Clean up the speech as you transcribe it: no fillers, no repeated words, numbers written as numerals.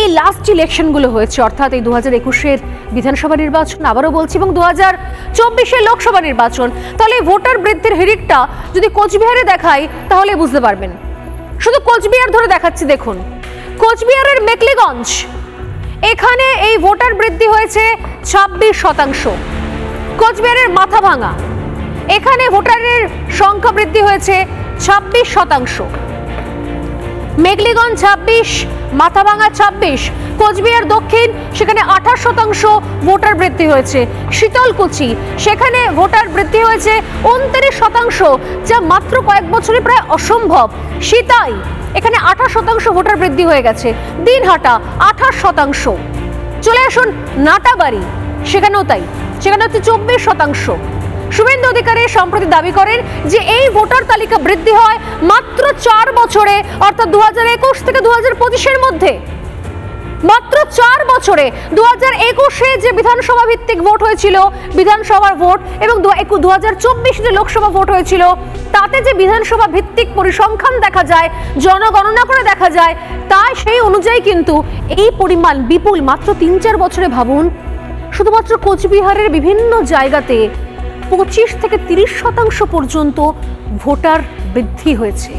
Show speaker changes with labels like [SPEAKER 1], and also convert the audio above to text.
[SPEAKER 1] এই লাস্ট ইলেকশনগুলো হয়েছে, অর্থাৎ এই 2021-এর বিধানসভা নির্বাচন, আবারও বলছি, এবং 2024-এর লোকসভা নির্বাচন, তাহলে ভোটার বৃদ্ধির হিড়িকটা যদি কোচবিহারে দেখাই তাহলে বুঝতে পারবেন। শুধু কোচবিহার ধরে দেখাচ্ছি, দেখুন কোচবিহারের মেকলিগঞ্জ, এখানে এই ভোটার বৃদ্ধি হয়েছে 26%। কোচবিহারের মাথাভাঙা, এখানে ভোটারের সংখ্যা বৃদ্ধি হয়েছে 26%। মেঘলিগঞ্জ 26, মাথাভাঙা 26, কোচবিহার দক্ষিণ সেখানে 28% ভোটার বৃদ্ধি হয়েছে। শীতলকুচি, সেখানে ভোটার বৃদ্ধি হয়েছে 29%, যা মাত্র কয়েক বছরে প্রায় অসম্ভব। সিতাই, এখানে 28% ভোটার বৃদ্ধি হয়ে গেছে। দিনহাটা 28%। চলে আসুন নাটাবাড়ি, সেখানেও তাই, সেখানে হচ্ছে 24%। শুভেন্দু অধিকারী সম্প্রতি দাবি করেন যে এই ভোটার তালিকা বৃদ্ধি হয় মাত্র 4 বছরে, অর্থাৎ 2021 থেকে 2025-এর মধ্যে। মাত্র 4 বছরে 2021-এ যে বিধানসভা ভিত্তিক ভোট হয়েছিল, বিধানসভার ভোট, এবং 2024 যে লোকসভা ভোট হয়েছিল, তাতে যে বিধানসভা ভিত্তিক পরিসংখ্যান দেখা যায়, জনগণনা করে দেখা যায়, তাই সেই অনুযায়ী কিন্তু এই পরিমাণ বিপুল। মাত্র 3-4 বছরে ভাবুন, শুধুমাত্র কোচবিহারের বিভিন্ন জায়গাতে 25 থেকে 30% পর্যন্ত ভোটার বৃদ্ধি হয়েছে।